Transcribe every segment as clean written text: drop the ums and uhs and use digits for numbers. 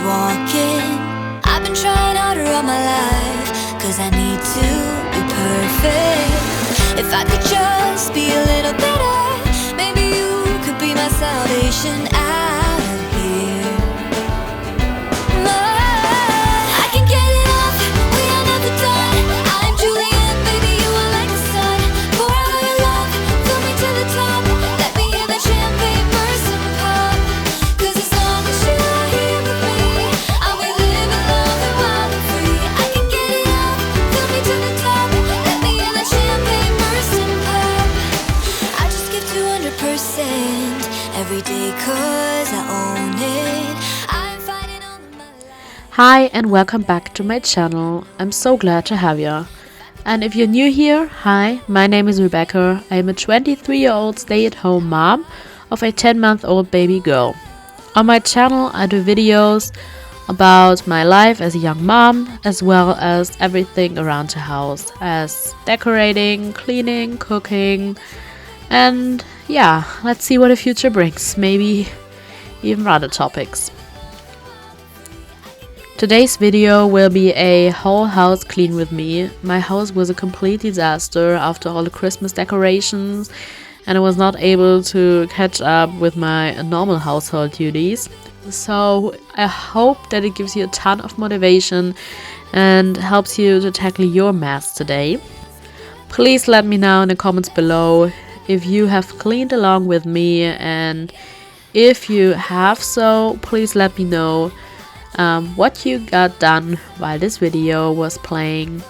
walking. I've been trying harder all my life, 'cause I need to be perfect. If I could just be a little better, maybe you could be my salvation out of here. I can get it off, we are never done. I'm Juliet, baby, you are like the sun. Pour out your love, fill me to the top. Let me hear that champagne burst and pop. 'Cause as long as you're here with me, I'll be living, loving, wild and free. I can get it off, fill me to the top. Let me hear that champagne burst and pop. I just give 200% every day 'cause I own it. I'm fighting all of my life. Hi and welcome back to my channel. I'm so glad to have you. And if you're new here, hi, my name is Rebecca. I am a 23-year-old stay-at-home mom of a 10-month-old baby girl. On my channel I do videos about my life as a young mom, as well as everything around the house, as decorating, cleaning, cooking, and yeah, let's see what the future brings, maybe even other topics. Today's video will be a whole house clean with me. My house was a complete disaster after all the Christmas decorations, and I was not able to catch up with my normal household duties. So I hope that it gives you a ton of motivation and helps you to tackle your mess today. Please let me know in the comments below if you have cleaned along with me, and if you have, so please let me know what you got done while this video was playing.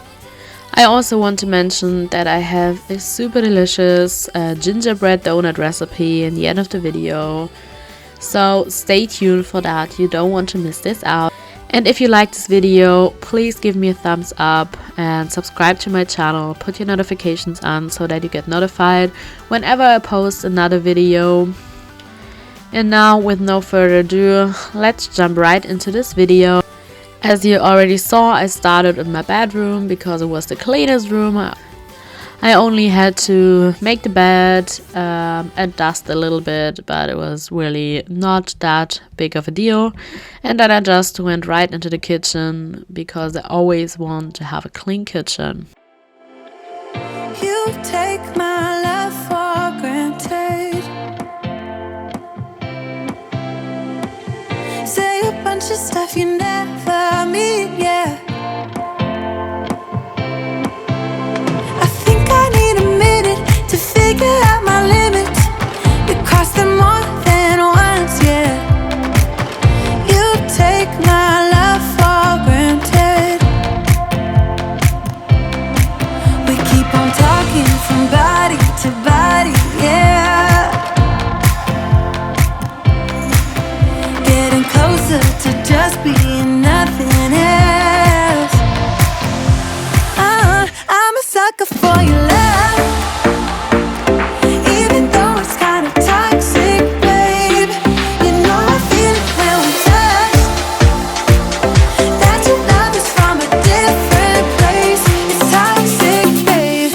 I also want to mention that I have a super delicious gingerbread donut recipe in the end of the video, so stay tuned for that. You don't want to miss this out. And if you like this video, please give me a thumbs up and subscribe to my channel. Put your notifications on so that you get notified whenever I post another video. And now, with no further ado, let's jump right into this video. As you already saw, I started in my bedroom because it was the cleanest room. I only had to make the bed and dust a little bit, but it was really not that big of a deal. And then I just went right into the kitchen because I always want to have a clean kitchen. You take my love for granted. Say a bunch of stuff you never mean, yeah. I think I need a minute to figure out my limits. You cross them more than once, yeah. You take my love for granted. We keep on talking from body to body, yeah. Getting closer to just being nothing else. I'm a sucker for your love, even though it's kind of toxic, babe. You know I feel it when we touch, that your love is from a different place. It's toxic, babe.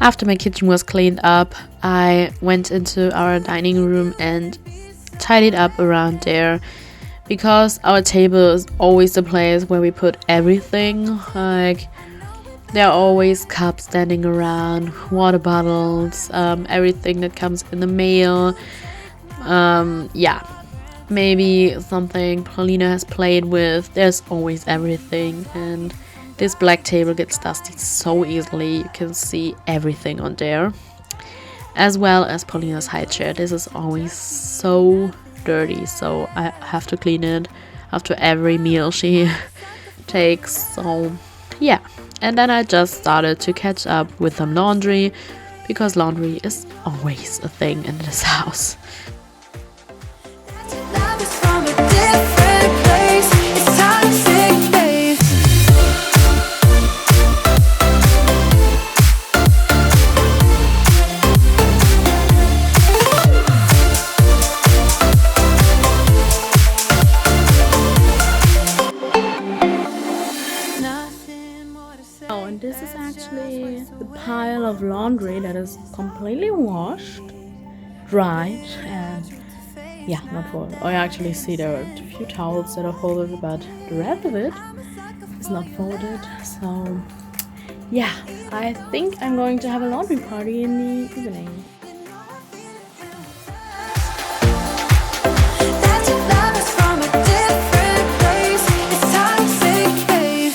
After my kitchen was cleaned up, I went into our dining room and tidied up around there, because our table is always the place where we put everything. Like, there are always cups standing around, water bottles, everything that comes in the mail. Yeah, maybe something Paulina has played with. There's always everything, and this black table gets dusty so easily. You can see everything on there, as well as Paulina's high chair. This is always so dirty, so I have to clean it after every meal she takes. So yeah, and then I just started to catch up with some laundry, because laundry is always a thing in this house. Love is from a different place. It's toxic, babe. the pile of laundry that is completely washed, dried, and yeah, not folded. I actually see there are a few towels that are folded, but the rest of it is not folded. So yeah, I think I'm going to have a laundry party in the evening. That your love is from a different place. It's toxic, babe.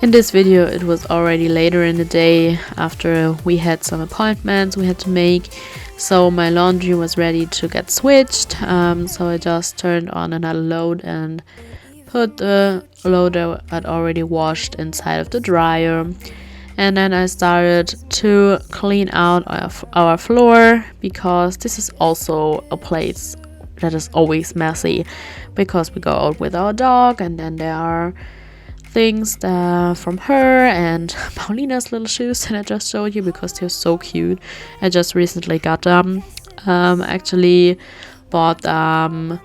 In this video, it was already later in the day after we had some appointments we had to make, so my laundry was ready to get switched. So I just turned on another load and put the load that I'd already washed inside of the dryer. And then I started to clean out our floor, because this is also a place that is always messy, because we go out with our dog, and then there are things from her and Paulina's little shoes that I just showed you, because they're so cute. I just recently got them. Actually bought them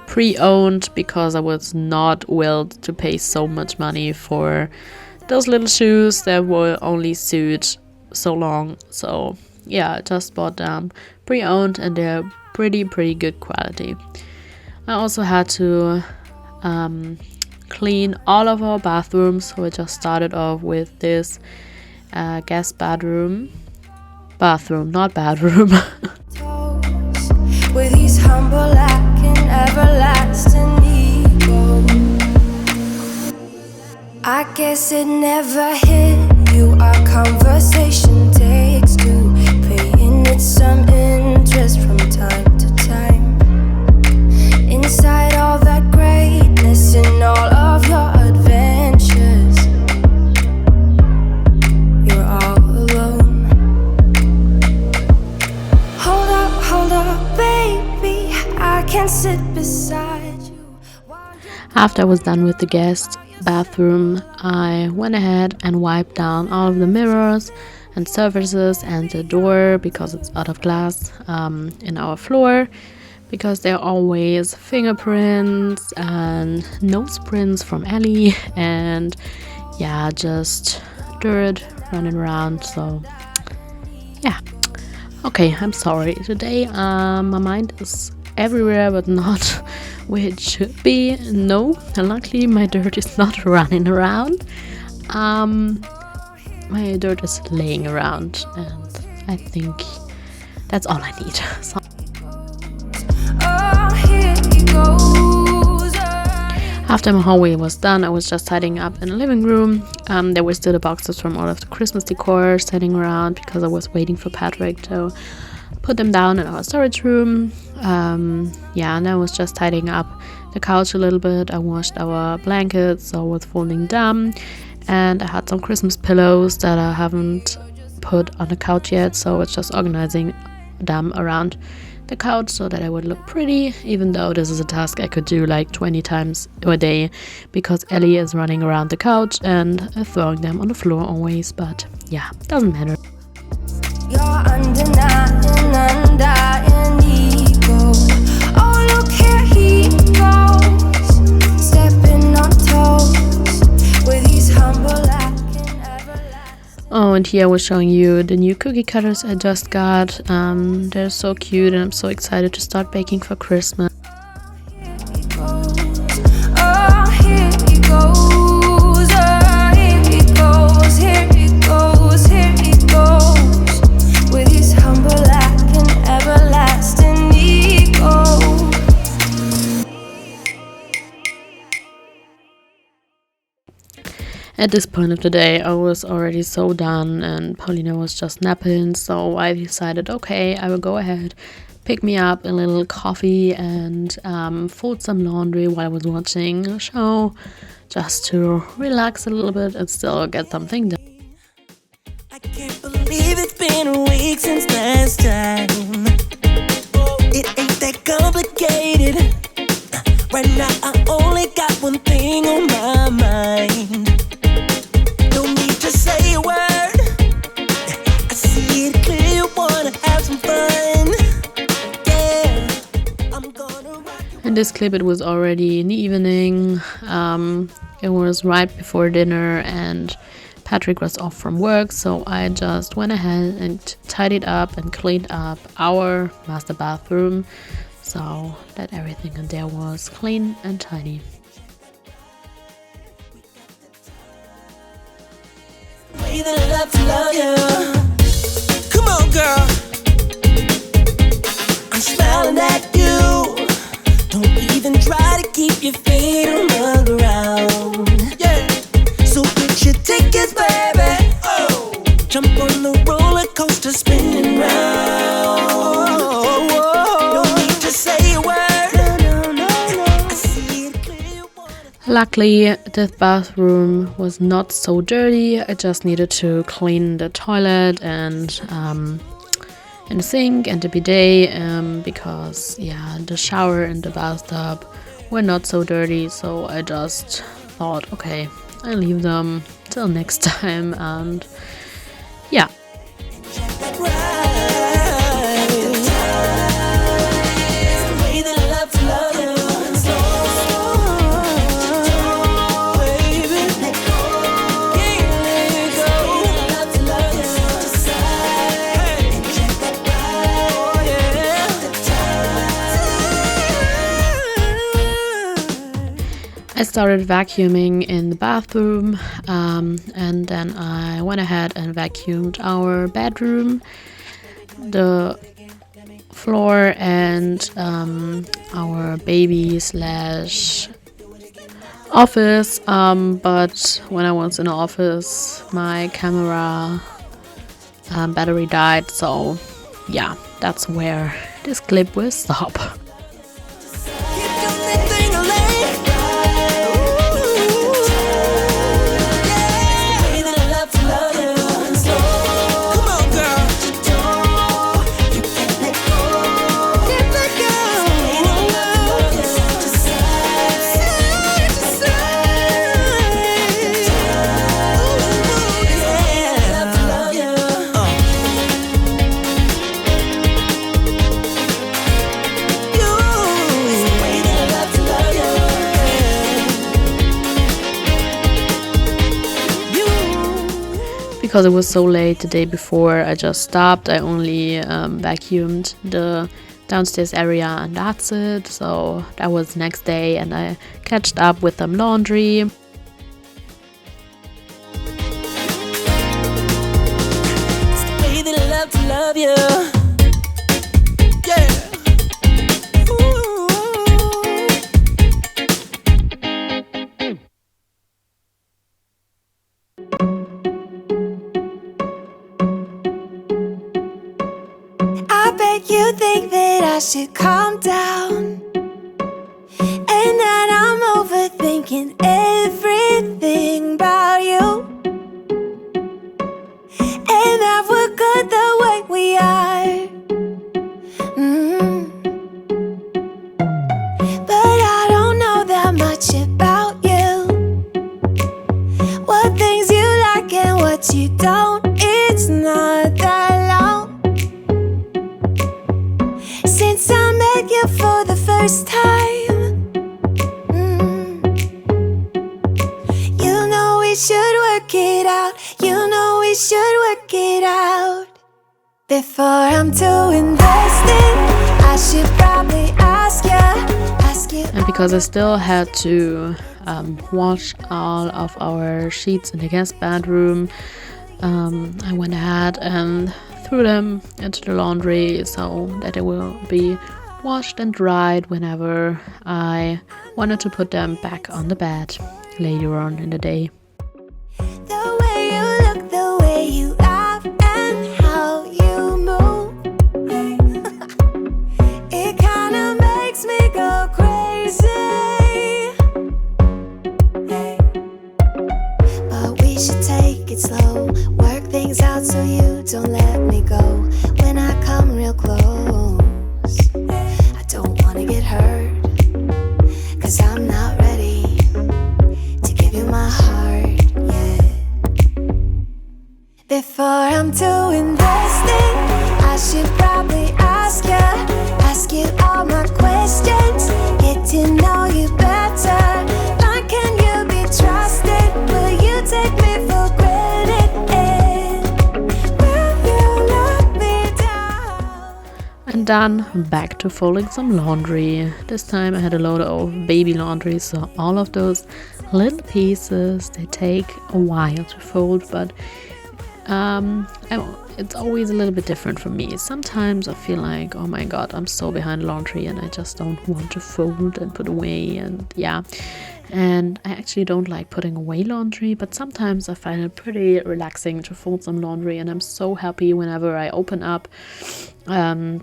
pre-owned, because I was not willed to pay so much money for those little shoes that will only suit so long. So yeah, I just bought them pre-owned, and they're pretty good quality. I also had to clean all of our bathrooms, so I just started off with this guest bathroom, not bedroom. With these humble and everlasting ego. I guess it never hit you. Our conversation takes two, paying it some interest from time to time. Inside all that greatness and all of your adventures, you're all alone. Hold up, baby, I can sit beside you. After I was done with the guest bathroom, I went ahead and wiped down all of the mirrors and surfaces and the door, because it's out of glass, in our floor, because there are always fingerprints and nose prints from Ellie, and yeah, just dirt running around. So yeah, okay, I'm sorry. Today my mind is everywhere, but not where it should be. No, luckily my dirt is not running around. My dirt is laying around, and I think that's all I need. So Oh, here he goes. after my hallway was done, I was just tidying up in the living room. There were still the boxes from all of the Christmas decor sitting around, because I was waiting for Patrick to put them down in our storage room. Yeah, and I was just tidying up the couch a little bit. I washed our blankets, so I was folding them, and I had some Christmas pillows that I haven't put on the couch yet, so I was just organizing them around the couch so that I would look pretty, even though this is a task I could do like 20 times a day, because Ellie is running around the couch and throwing them on the floor always. But yeah, doesn't matter. Your undying ego. Oh, look, here he goes, stepping on toes with these humble and everlasting. Oh, and here I was showing you the new cookie cutters I just got. They're so cute, and I'm so excited to start baking for Christmas. Oh, here he goes. Oh, here he goes. Here he goes. Here he goes with his humble and everlasting ego. At this point of the day, I was already so done, and Paulina was just napping, so I decided, okay, I will go ahead, pick me up a little coffee, and fold some laundry while I was watching a show, just to relax a little bit and still get something done. I can't believe it's been a week since last time. It ain't that complicated. Right now I only got one thing on my mind. No need to say a word. I see it clear, you wanna have some fun. Yeah, I'm gonna rock you. In this clip, it was already in the evening. It was right before dinner, and Patrick was off from work, so I just went ahead and tidied up and cleaned up our master bathroom so that everything in there was clean and tidy. Way that I love to love you. Come on, girl. I'm smiling at you. Don't even try to keep your feet on the ground. Yeah. So get your tickets, baby. Oh. Jump on the roller coaster spinning round. No need to say a word. No. I see it clear. Luckily, the bathroom was not so dirty. I just needed to clean the toilet and the sink and the bidet because the shower and the bathtub were not so dirty. So I just thought, okay, I'll leave them till next time, and yeah. I started vacuuming in the bathroom, and then I went ahead and vacuumed our bedroom, the floor, and our baby / office. But when I was in the office, my camera battery died, so yeah, that's where this clip will stop. Because it was so late the day before, I just stopped. I only vacuumed the downstairs area, and that's it. So that was the next day, and I catched up with some laundry. Way that I love to love you. Yeah. I bet you think that I should calm down, and that I'm overthinking everything about you, and that we're good the way we are. But I don't know that much about you, what things you like and what you don't. It's not that long since I met you for the first time. You know we should work it out. You know we should work it out. Before I'm too invested, I should probably ask you. And because I still had to wash all of our sheets in the guest bedroom, I went ahead and threw them into the laundry so that they will be washed and dried whenever I wanted to put them back on the bed later on in the day. The way you look, the way you laugh, and how you move, it kinda makes me go crazy. But we should take it slow, work things out so you don't let me go. When I come real close, I don't wanna get hurt, 'cause I'm not ready to give you my heart yet. Before I'm too invested, I should probably ask you all my questions. Get You know you better. Why can you be trusted? Will you take me for granted? Will you let me down? And then back to folding some laundry. This time I had a load of baby laundry, so all of those little pieces, they take a while to fold, but it's always a little bit different for me. Sometimes I feel like, oh my god, I'm so behind laundry and I just don't want to fold and put away, and yeah. And I actually don't like putting away laundry, but sometimes I find it pretty relaxing to fold some laundry, and I'm so happy whenever I open up the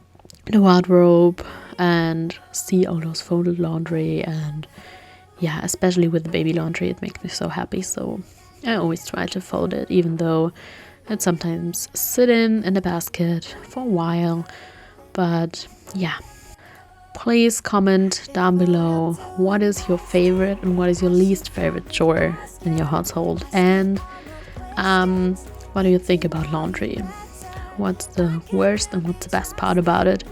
wardrobe and see all those folded laundry. And yeah, especially with the baby laundry, it makes me so happy. So I always try to fold it, even though it sometimes sit in the basket for a while. But yeah, please comment down below what is your favorite and what is your least favorite chore in your household, and what do you think about laundry? What's the worst and what's the best part about it?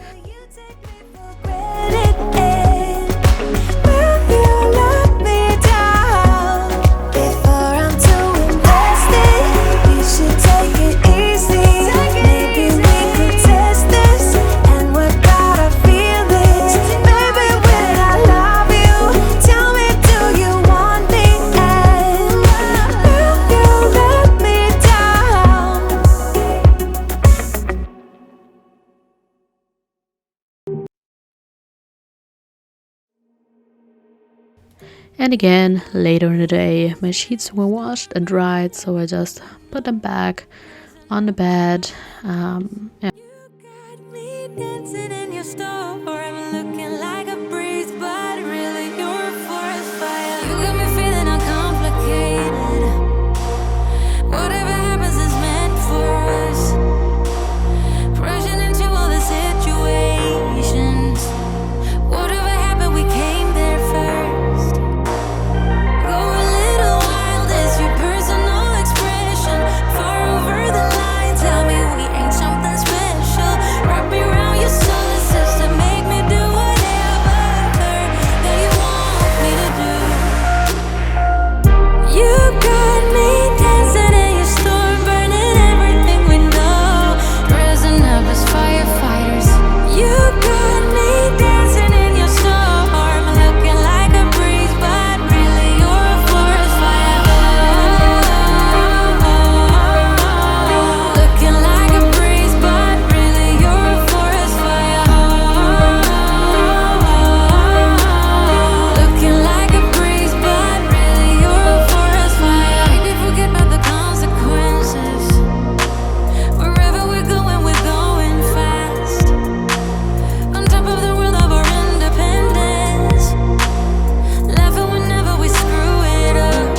And again, later in the day, my sheets were washed and dried, so I just put them back on the bed. Yeah. Got me dancing in your store. I'm looking like a breeze, but really you're a forest fire. You got me feeling uncomplicated. Whatever happens is meant for us. Rushing into all the situations. Whatever happened, we came there first. Go a little wild, is your personal expression. Far over the line, tell me we ain't something special. Wrap me around your solar system, make me do whatever that you want me to do. You got me dancing in your storm, burning everything we know, dressing up as firefighters. You got me dancing in your storm, looking like a breeze, but really you're a forest fire. Looking like a breeze, but really you're a forest fire. Looking like a breeze, but really you're a forest fire. Maybe forget about the consequences. Wherever we're going fast. On top of the world of our independence. Laughing whenever we screw it up.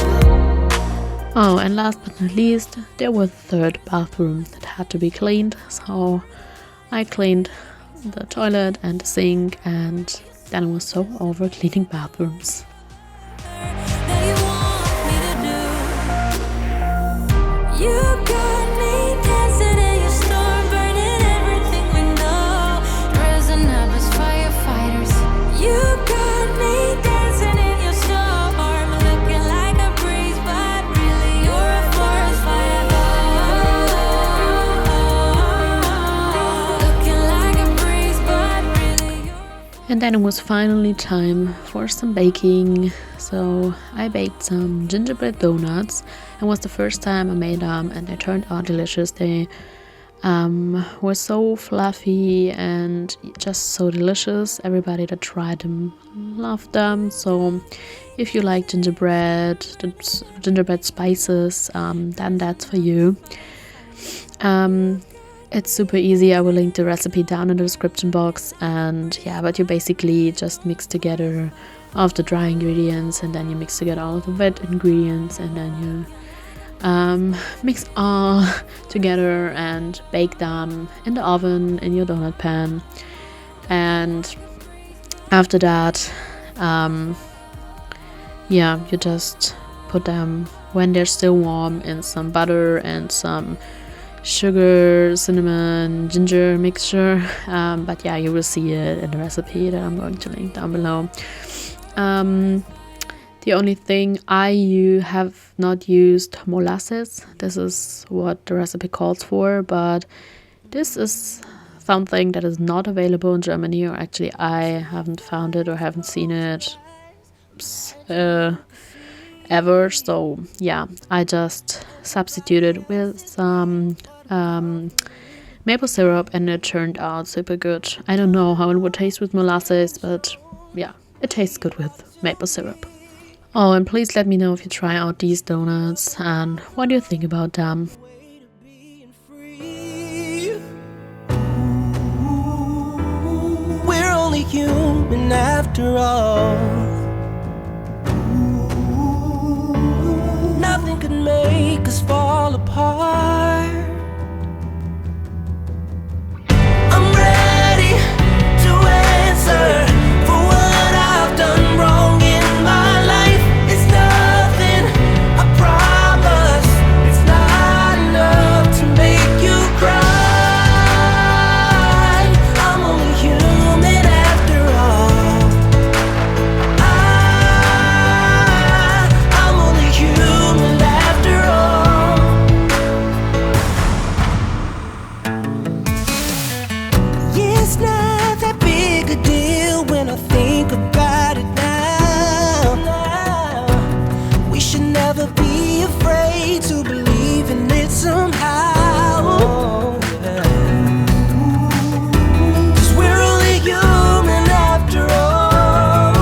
Oh, and last but not least, there was a third bathroom that had to be cleaned, so I cleaned the toilet and the sink, and then I was so over cleaning bathrooms. That you want me to do. You got me dancing in your storm, burning everything we know, dressing up as firefighters. You got me dancing in your storm, looking like a breeze, but really you're a forest fire. Looking like a breeze, but really you're. And then it was finally time for some baking. So I baked some gingerbread donuts. It was the first time I made them, and they turned out delicious. They were so fluffy and just so delicious. Everybody that tried them loved them. So if you like gingerbread, the gingerbread spices, then that's for you. It's super easy. I will link the recipe down in the description box. And yeah, but you basically just mix together all of the dry ingredients, and then you mix together all of the wet ingredients, and then you mix all together and bake them in the oven in your donut pan. And after that, yeah, you just put them when they're still warm in some butter and some sugar, cinnamon, ginger mixture. But yeah, you will see it in the recipe that I'm going to link down below. The only thing have not used molasses. This is what the recipe calls for, but this is something that is not available in Germany, or actually I haven't found it or haven't seen it ever. So yeah, I just substituted with some maple syrup and it turned out super good. I don't know how it would taste with molasses, but yeah, it tastes good with maple syrup. Oh, and please let me know if you try out these donuts and what do you think about them. We're only human after all. Nothing could make us fall apart. I'm ready to answer for what I've done wrong in my life. It's nothing, I promise. It's not enough to make you cry. I'm only human after all. I'm only human after all. Yeah, it's not that big a deal when I think about it now. We should never be afraid to believe in it somehow. 'Cause we're only human after all.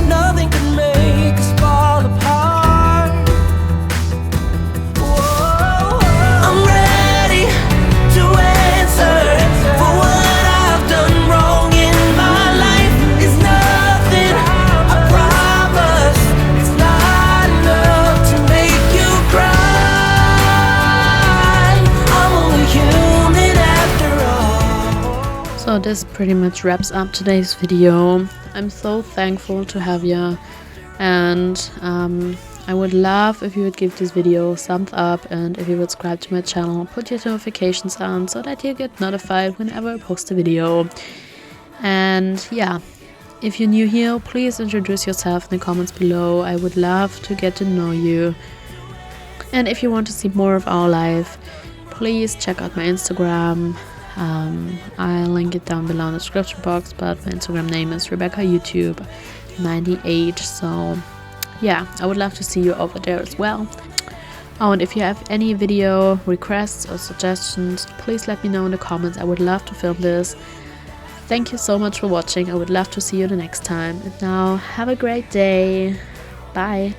Nothing can make us fall apart. Whoa. I'm ready to answer for what I've done wrong in my life. It's nothing, I promise. It's not enough to make you cry. I'm only human after all. So this pretty much wraps up today's video. I'm so thankful to have you, and I would love if you would give this video a thumbs up, and if you would subscribe to my channel, put your notifications on so that you get notified whenever I post a video. And yeah, if you're new here, please introduce yourself in the comments below. I would love to get to know you. And if you want to see more of our life, please check out my Instagram. I'll link it down below in the description box, but my Instagram name is Rebecca YouTube 98. So yeah, I would love to see you over there as well. Oh, and if you have any video requests or suggestions, please let me know in the comments. I would love to film this. Thank you so much for watching. I would love to see you the next time. And now have a great day. Bye.